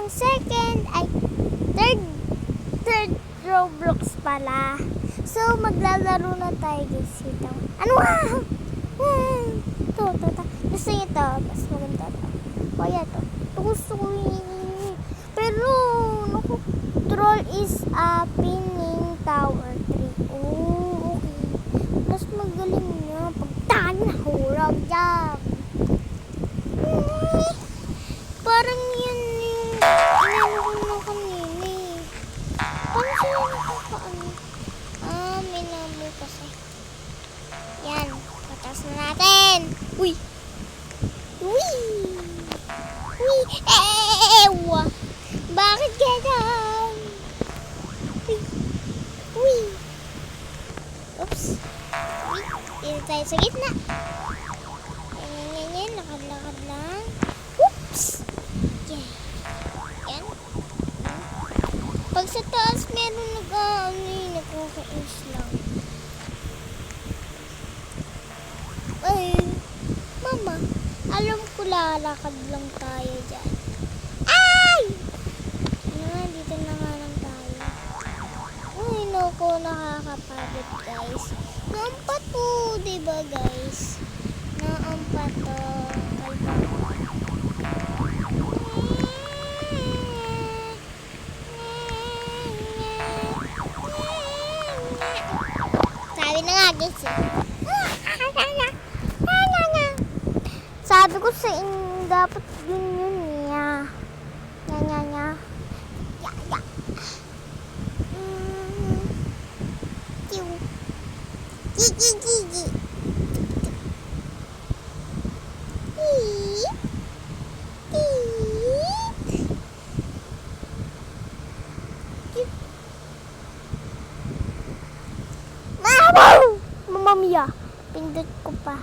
ng third Roblox pala. So, maglalaro na tayo guys. Ano nga? Ito. Gusto niyo ito. Mas maganda ito. Kaya ito. Ito gusto ko yun. Pero, naku, troll is a pinning tower 3. Oh, okay. Mas magaling niya. Pagtaan na hurang jam. Parang yun yung meron na kanina eh. Paano sila nakakaano? May number kasi. Yan. Patas na natin. Uy! Ewa! Bakit ganyan? Uy! Oops! Uy! Dito tayo sa gitna. Yan. Lakad lang. Oops! Yan. Pag sa taas, meron nagkakainis lang. Ay, mama, alam ko lalakad lang tayo dyan. Ay! Dito na nga lang tayo. Uy, naku, nakakapagod guys. Naampat po, diba guys? Naampat to. Sabi na nga guys Sabi ko sa inyo, dapat yun niya. Nya. Gigi. Mamma mia, pindot ko pa.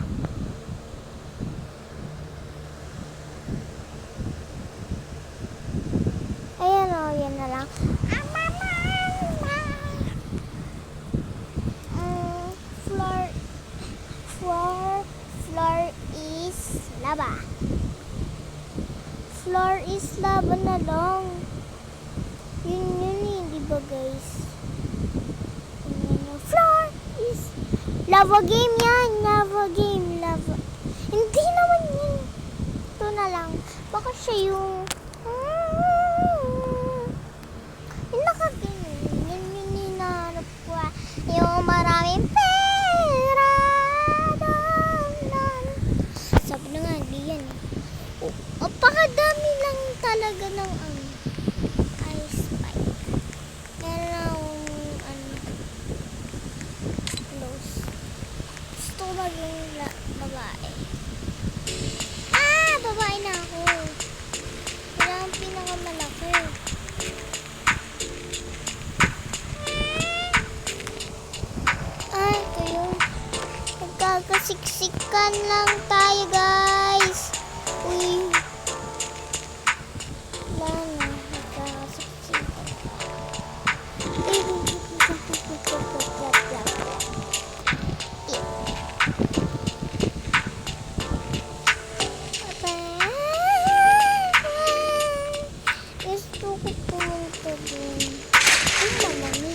Ayan o, yan na lang. Floor is lava. Floor is lava na lang. Yun di ba guys? Floor is lava game yan. Lava game. Hindi naman yun. Ito na lang. Baka siya yung nakaganyan. Yun hinahanap ko. Yung maraming pera. Sabi na nga, hindi yan eh. Pakadami lang talaga ng ice spike. Meron close. Gusto ko maging babae. Babae na ako. Kailangan pinakamalaki. Ito yun. Nagkakasiksikan lang tayo guys. Uy. Wala na. Nagkakasiksikan. Gusto ko pumunta dun. Ay, mamami.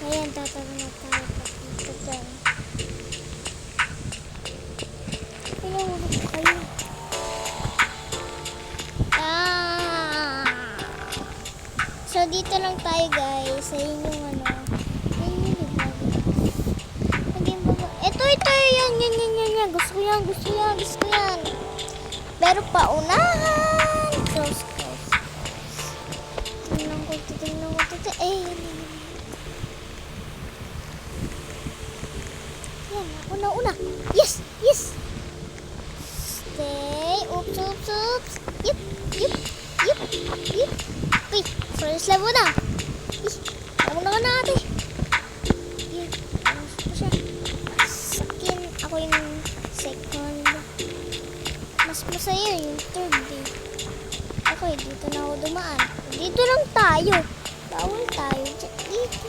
Ayan, tatawa na tayo papunta dyan. Pinahulog ko kayo. So, dito lang tayo guys. Sa inyong Yan. Gusto ko yan. Pero paunahan. Close. Tingnan ko ito. Yan, ako na una. Yes. Stay. Oops. Yup. Uy, first level na. Ako na natin. Yan, siya. Sakin, ako yung second. Mas masaya yung third day. Okay, dito na ako dumaan. Dito lang tayo. Bawal tayo dito.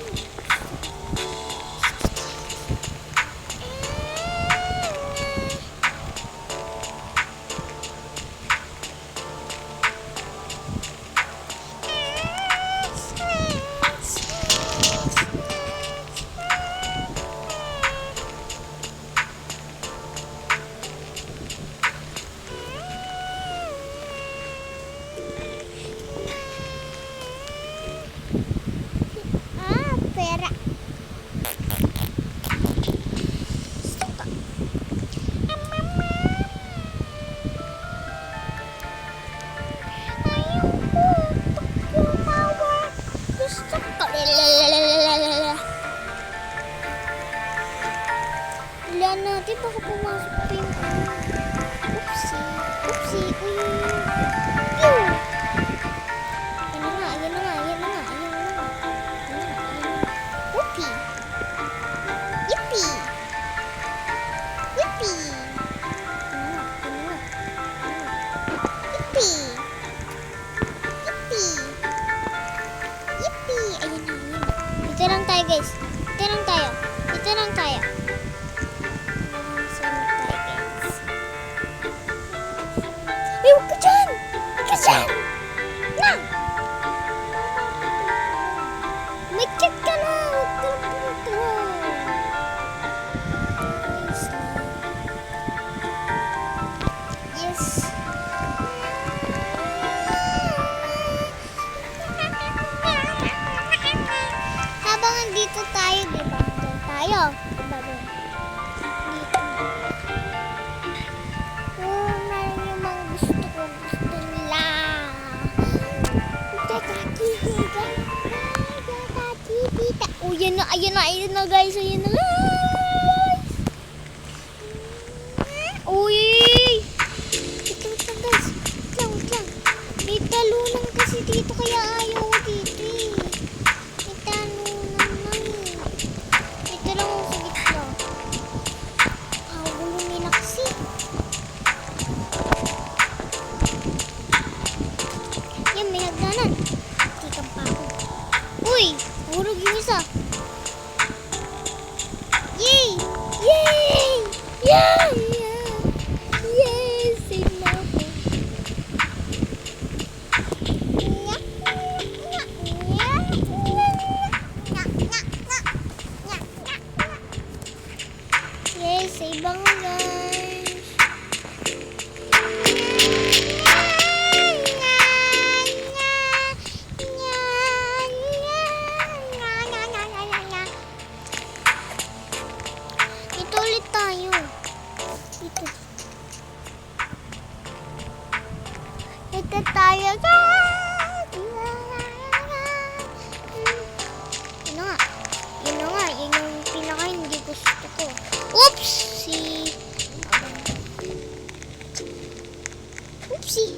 Tandaan natin, baka pumasok pa yung ano. Oopsie. Oopsie. Uy. Pew! Ayan na nga, ayan na nga, ayan na nga, ayan na nga. Ayan na nga, ayan na nga. Whoopie. Yippee. Yippee. Ayan na nga, ayan na nga. Ayan na. Yippee. Yippee. Yippee. Ayan na, ayan na. Dito lang tayo, guys. Dito lang tayo. Dito lang tayo. Eh, huwag ka dyan! Huwag ka dyan! Na! May check ka na! Huwag ka na pumunta! Yes! Habang andito tayo, di ba? Diyan tayo. Diba doon? Dito. Meron yung mga gusto nila. Oh, yan na, ayan na, ayan na guys, ayan na guys. Uy! Wait lang guys, wait lang. May talunan kasi dito kaya ayaw ko dito eh. May talunan lang eh. Ito lang ako sa gitna. Gulo nila kasi. Yan, may hagdanan. Tikang pa ako. Uy! Hurog yung isa. Yay! Yay! Yeah! Yeah! Yay! Save na ako. Yay! Save ako guys. Dito ulit tayo. Dito. Dito tayo. Yun na nga. Yun na nga. Yun yung pinaka hindi gusto ko. Oopsie! Oopsie!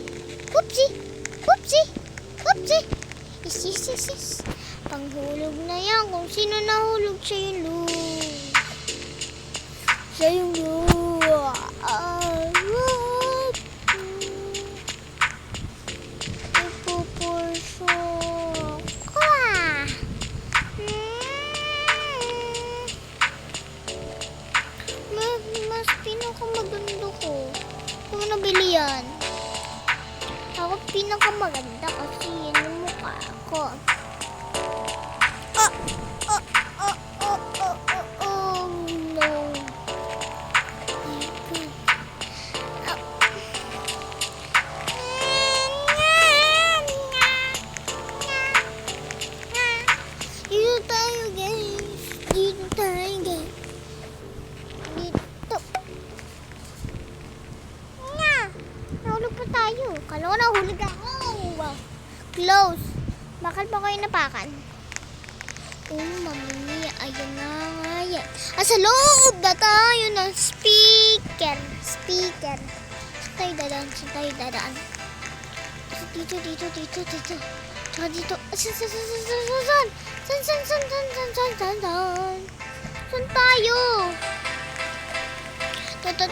Oopsie! Oopsie! Oopsie! Yes, yes, yes, yes. Panghulog na yan. Kung sino nahulog siya yung lose. Siya yung lose. Ipupurso ko ah. Mas pinakamaganda ko. Kung nabili yan. Ako pinakamaganda kasi yun yung mukha ko. No. Dito tayo guys. Dito tayo guys. Dito. Nga. Nahulog pa tayo. Kala ko nahulog ako. Wow. Close. Bakal ba kayo napakan? Oh, mami. Ayun na nga yan. Sa loob na tayo ng speaker. Speaker. Saan tayo dadaan? Saan tayo dadaan? Dito. Tsaka dito. Saan? Saan tayo? Ito.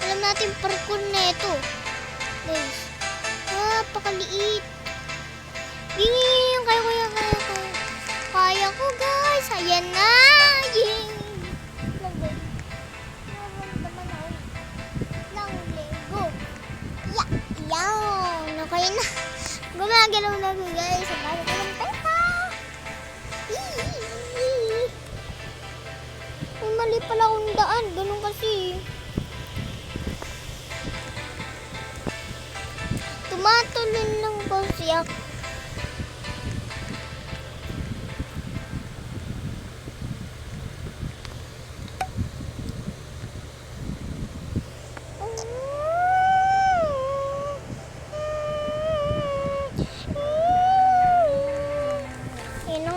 Alam natin parkour na ito. Guys. Napakaliit. Yung kaya. Kaya ko guys. Ayan na. Yay. Naman ako. Lang Lego. Yan. Okay na. Gumagalaw na ko guys. Ang bala ko ng peta. May mali pala akong daan. Ganun kasi. Tumatulin lang kasi ako.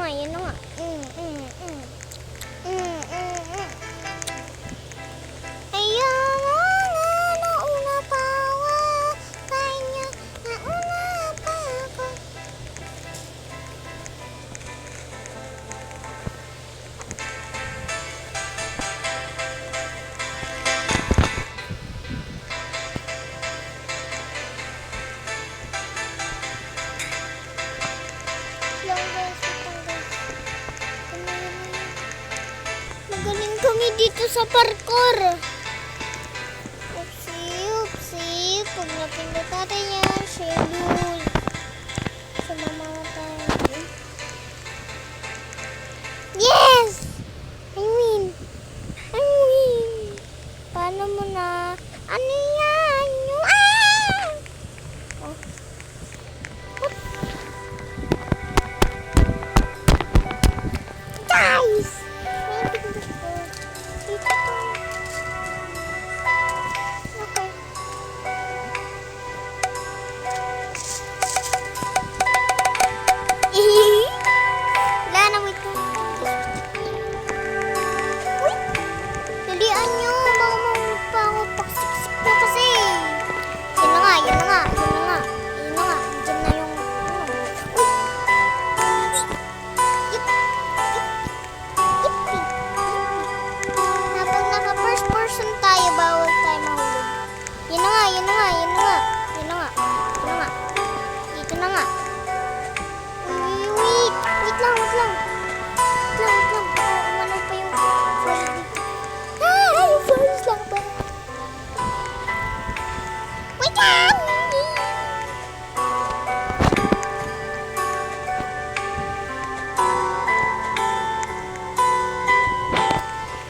Yun na nga. kami dito sa parkour. Upsi. Pag napindot natin yan, schedule. Sumama tayo. Yes! I win. Paano mo na? Ano yan? Oh. Guys! Dito to. Okay. Wala na, wait lang. Uy! Dalian nyo. Baka pa ako paksiksik na kasi. Yan na nga. Diyan na yung... Uy! Yippee! Habang naka first person tayo, bawal tayo mahulog. Yan na nga. Dito na nga. Wait lang. Umano pa yung first dito. Yung first lang ba? Wait lang!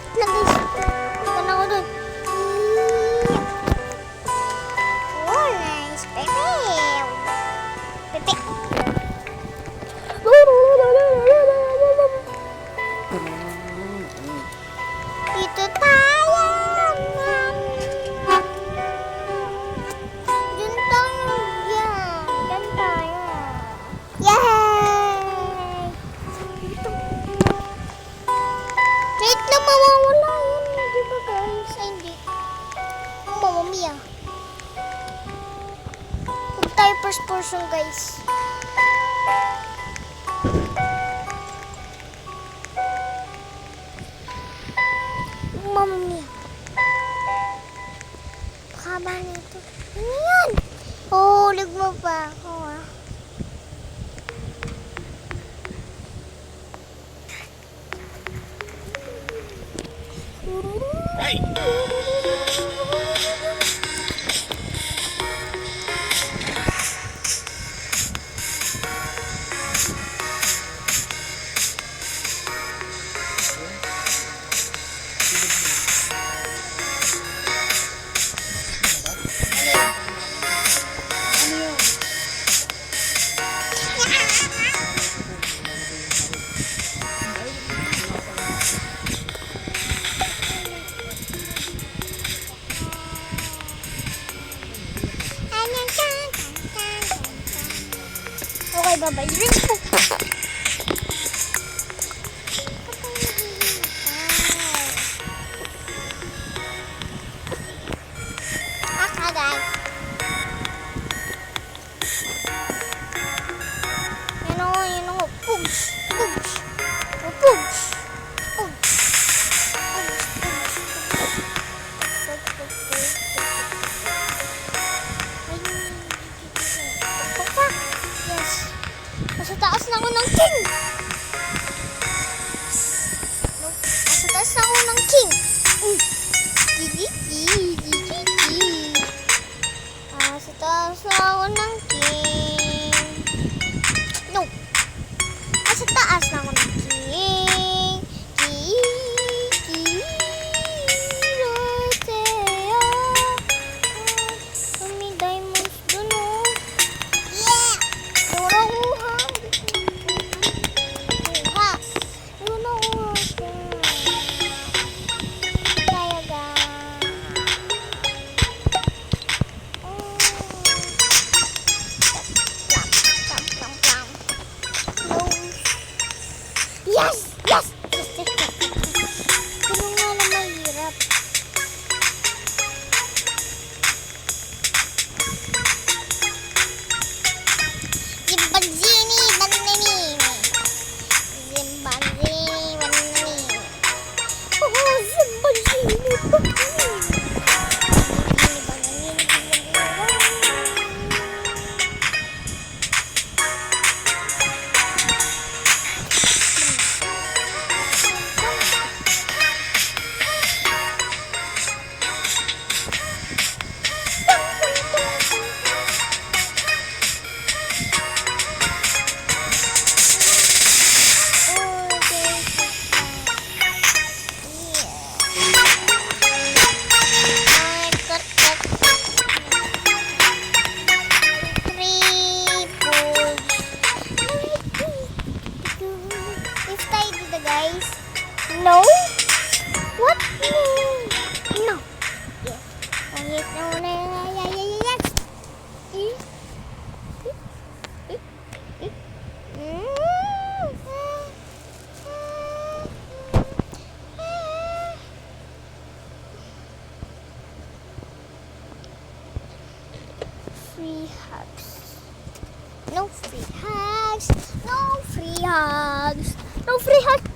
Wait lang guys. Punta na ako dun. Oh, nice. Pepe. Dito tayo. Diyan tayo. Yay! Wait lang, mawawala yun. Di ba guys? Ay, hindi. Mamma mia. Huwag tayo first person guys. Mamma mia. Haba nito. Ano yan? Hulig mo pa ako ah. Hey! Okay, bye-bye. Ring po. Guys. Yun ako. Pugs. Yes. Nasa taas na ako ng king. Nasa taas na ako ng king. Nasa taas na ako ng king. No. Nasa taas na ako ng king. May diamonds dun oh. Yeah! Yes! Yes! Ganun nga lang mahirap. Zimbanzini, bananini. Oh, zimbanzini, bananini. guys. No? What? No. No. Yes. Oh, yes. No, no, no, yeah, yeah, yeah, yes. Free hugs. No free hugs. No free hugs. No free hugs.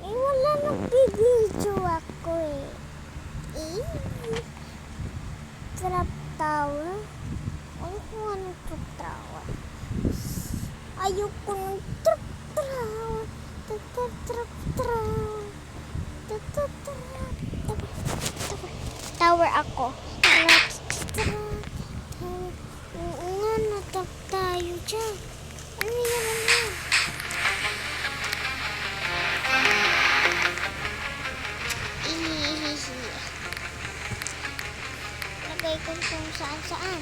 Eh, wala nagbibidyo ako eh. Trap tower. Ayoko nga ng trap tower. Ayoko ng trap tower. Trap tower. Tower ako. Oo nga, natap tayo dyan. Ano yan? Lagay ko kung saan-saan.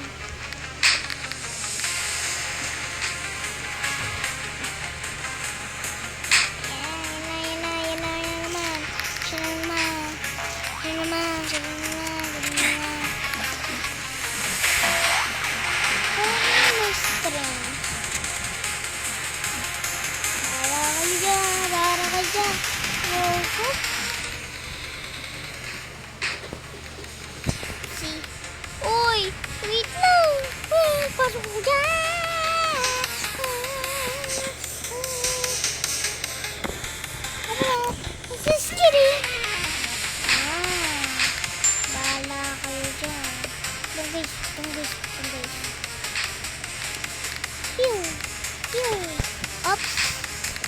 Yan naman. Siya naman. May string. Para ka dyan. Uy, wait lang. Pasok ko dyan. This is kitty. Bahala kayo dyan. Tunggis. Pew. Oops.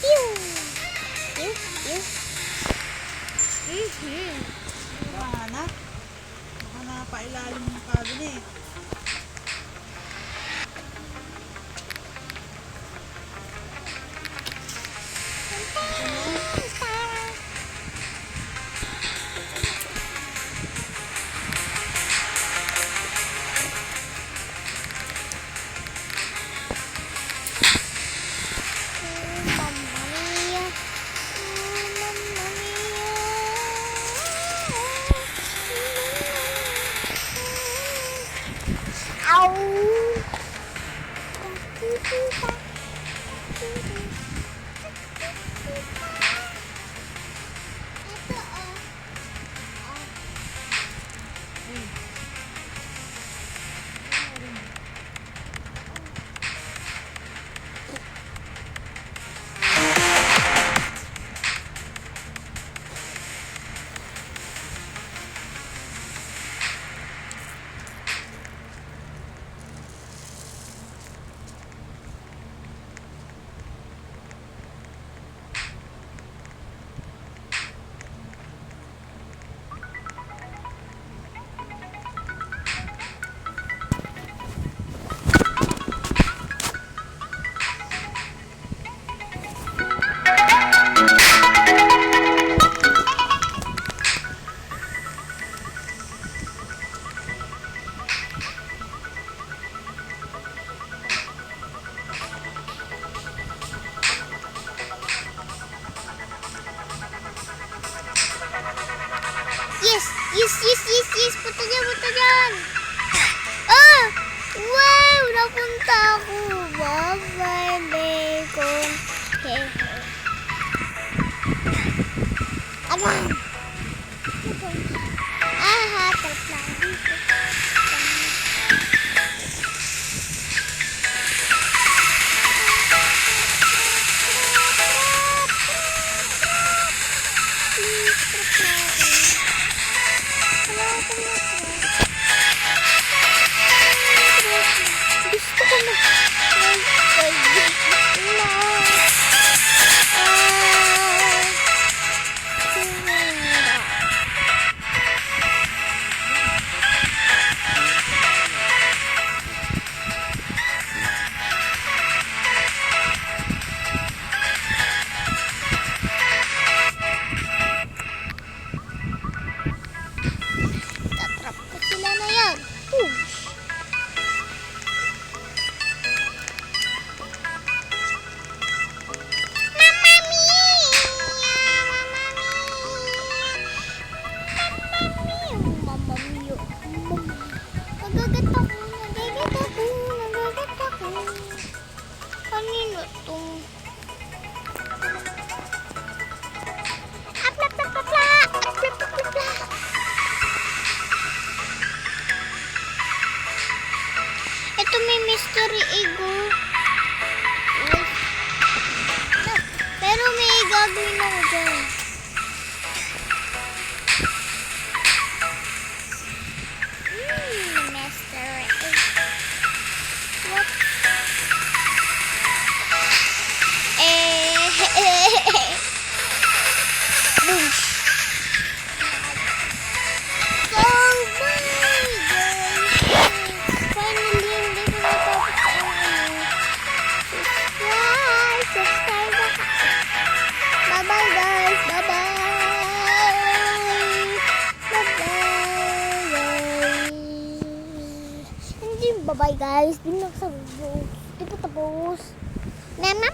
Pew. Anak, baka napailalim yung cabinet. Yes, punta dyan. Ah! Wow! Napunta ako. Bye-bye, Bacon. Hehe. Ayan! Trap lang dito. Gusto ko mag itong... Apla. Ito may mystery egg. Pero may gagawin ako dyan. Mystery egg. What? Boom. So, bye guys. Finally, hindi ko natapos ang subscribe ako. Bye-bye guys. Hindi bye-bye guys. Di na sa video. Di pa tapos. Mama.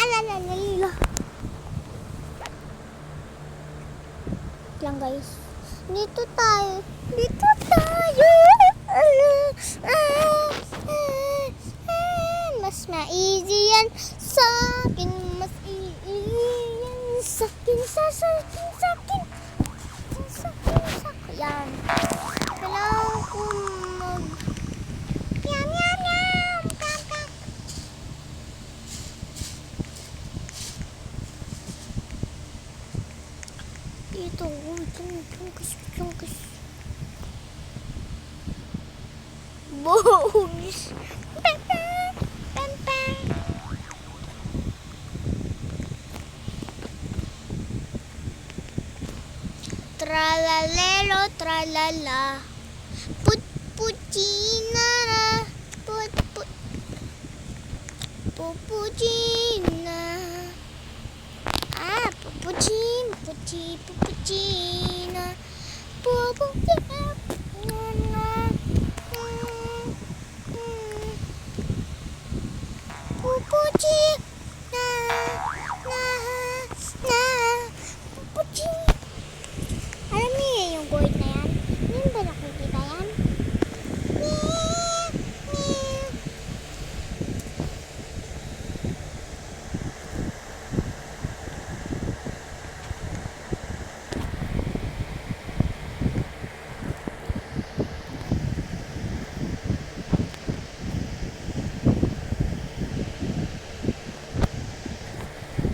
Alalalala. Lang guys. Dito tayo. Mas ma-easy yan sa akin. Mas easy yan sa akin. Sa akin. Yan. Kailangan ko mag... Yum. Kaka. Dito. Chungkis. Bones. Tralalelo, tralala. Pupuchina. Pupuchina. Pupuchina. Alam niyo yung gold na yan? Hindi ba nakikita yan?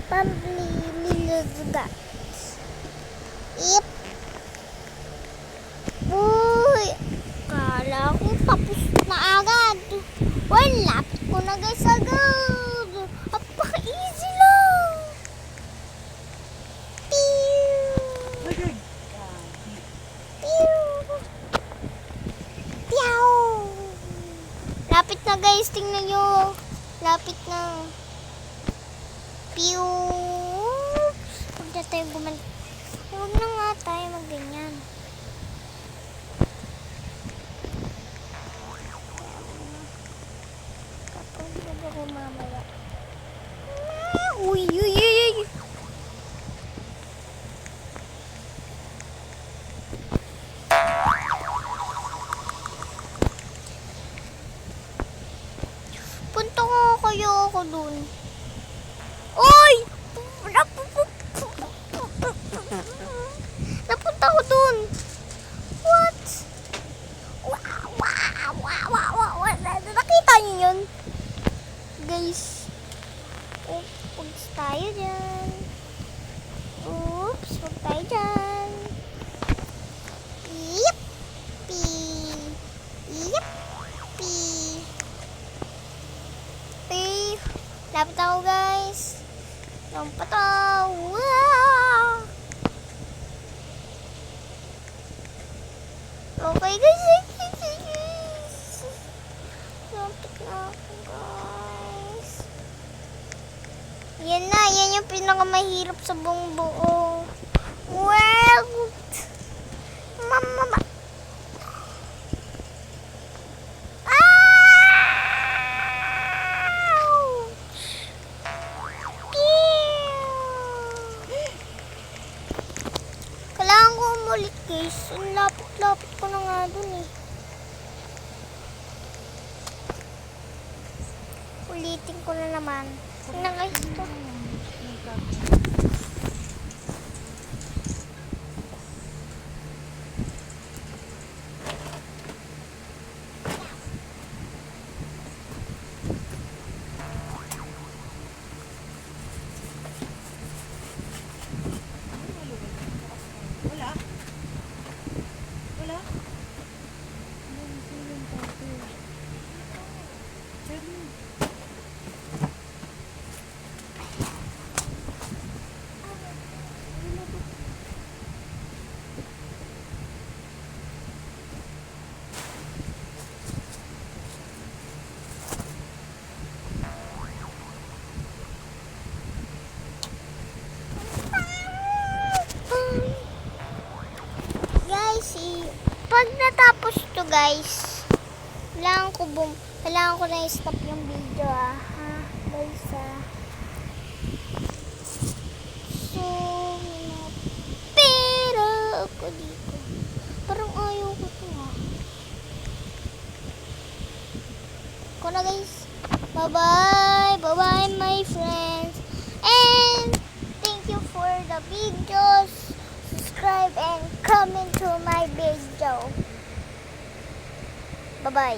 Pamlililuga. Yep. Uy, kala ko tapos na agad. Wala ko na guys agad. Apaka-easy lang. Pew. Lapit na guys, tingnan nyo. Lapit na. Pew. Huwag na tayo Huwag na nga tayo magganyan. Kapag ako mamaya. Uy. Punta ko kayo ako dun. Uy! Napunta ko dun. What? Wow. Nakita niyo yun? Guys. Oops, tayo dyan. Oops, huwag tayo dyan. Lapit ako guys. Lompat ako. Wow! Okay guys. Lapit na ako guys. Yan yung pinakamahirap sa buong buo. Well, mama. Ulit guys, ang lapit ko na nga dun eh. ulitin ko na naman. Tingnan guys ito. Wala? Wala? Guys, pag natapos to guys, kailangan ko na i-stop yung video ha, guys So, pero ako dito. Parang ayaw ko to Ko na guys. Bye-bye. Bye-bye my friends. And thank you for the videos. Subscribe and comment to my video. Bye-bye.